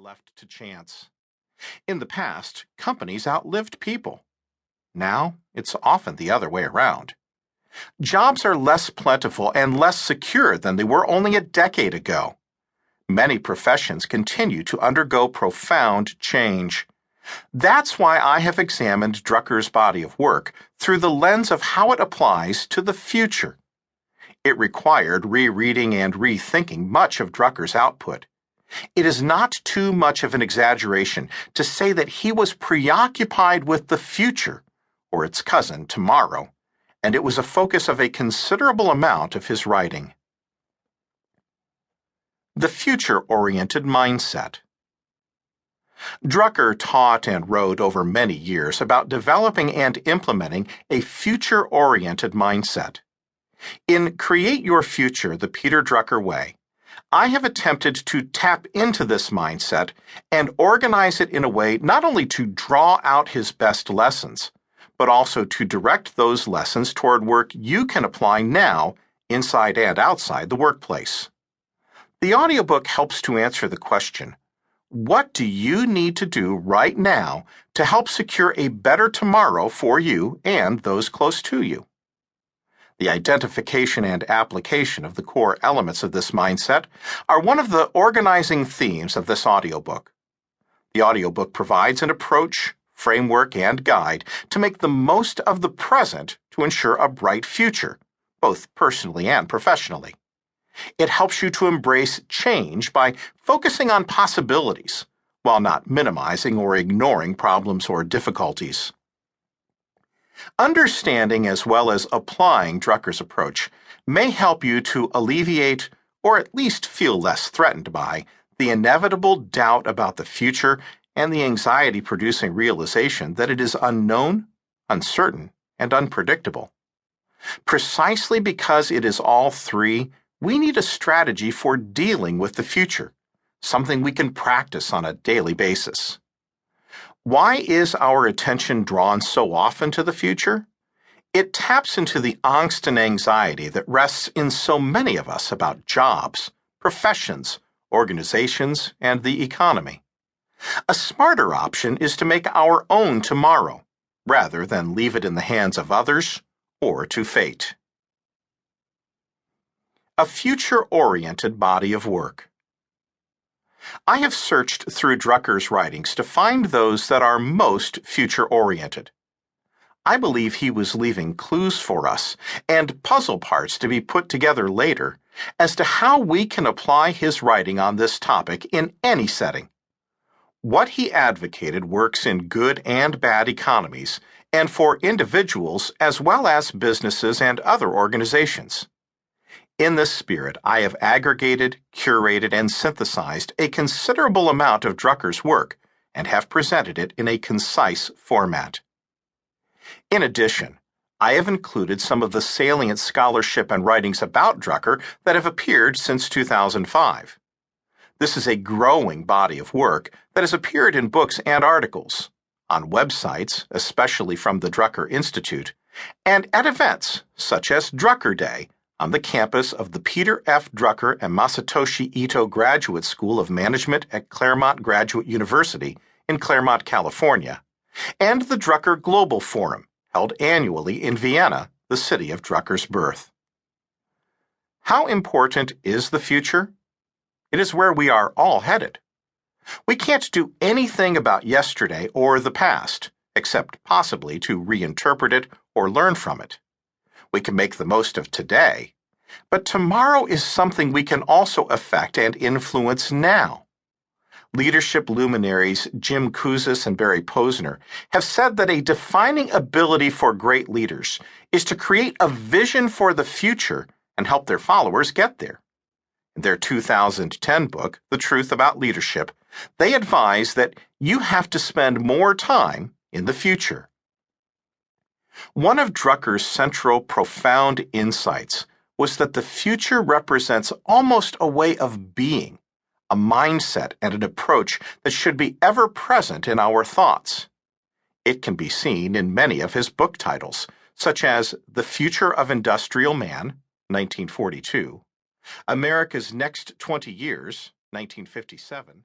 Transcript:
left to chance. In the past, companies outlived people. Now, it's often the other way around. Jobs are less plentiful and less secure than they were only a decade ago. Many professions continue to undergo profound change. That's why I have examined Drucker's body of work through the lens of how it applies to the future. It required rereading and rethinking much of Drucker's output. It is not too much of an exaggeration to say that he was preoccupied with the future, or its cousin, tomorrow, and it was a focus of a considerable amount of his writing. The future-oriented mindset. Drucker taught and wrote over many years about developing and implementing a future-oriented mindset. In Create Your Future the Peter Drucker Way, I have attempted to tap into this mindset and organize it in a way not only to draw out his best lessons, but also to direct those lessons toward work you can apply now, inside and outside the workplace. The audiobook helps to answer the question, what do you need to do right now to help secure a better tomorrow for you and those close to you? The identification and application of the core elements of this mindset are one of the organizing themes of this audiobook. The audiobook provides an approach, framework, and guide to make the most of the present to ensure a bright future, both personally and professionally. It helps you to embrace change by focusing on possibilities, while not minimizing or ignoring problems or difficulties. Understanding as well as applying Drucker's approach may help you to alleviate, or at least feel less threatened by, the inevitable doubt about the future and the anxiety-producing realization that it is unknown, uncertain, and unpredictable. Precisely because it is all three, we need a strategy for dealing with the future, something we can practice on a daily basis. Why is our attention drawn so often to the future? It taps into the angst and anxiety that rests in so many of us about jobs, professions, organizations, and the economy. A smarter option is to make our own tomorrow, rather than leave it in the hands of others or to fate. A future-oriented body of work. I have searched through Drucker's writings to find those that are most future-oriented. I believe he was leaving clues for us and puzzle parts to be put together later as to how we can apply his writing on this topic in any setting. What he advocated works in good and bad economies and for individuals as well as businesses and other organizations. In this spirit, I have aggregated, curated, and synthesized a considerable amount of Drucker's work and have presented it in a concise format. In addition, I have included some of the salient scholarship and writings about Drucker that have appeared since 2005. This is a growing body of work that has appeared in books and articles, on websites, especially from the Drucker Institute, and at events such as Drucker Day, on the campus of the Peter F. Drucker and Masatoshi Ito Graduate School of Management at Claremont Graduate University in Claremont, California, and the Drucker Global Forum, held annually in Vienna, the city of Drucker's birth. How important is the future? It is where we are all headed. We can't do anything about yesterday or the past, except possibly to reinterpret it or learn from it. We can make the most of today, but tomorrow is something we can also affect and influence now. Leadership luminaries Jim Kouzes and Barry Posner have said that a defining ability for great leaders is to create a vision for the future and help their followers get there. In their 2010 book, The Truth About Leadership, they advise that you have to spend more time in the future. One of Drucker's central profound insights was that the future represents almost a way of being, a mindset and an approach that should be ever present in our thoughts. It can be seen in many of his book titles, such as The Future of Industrial Man, 1942, America's Next 20 Years, 1957,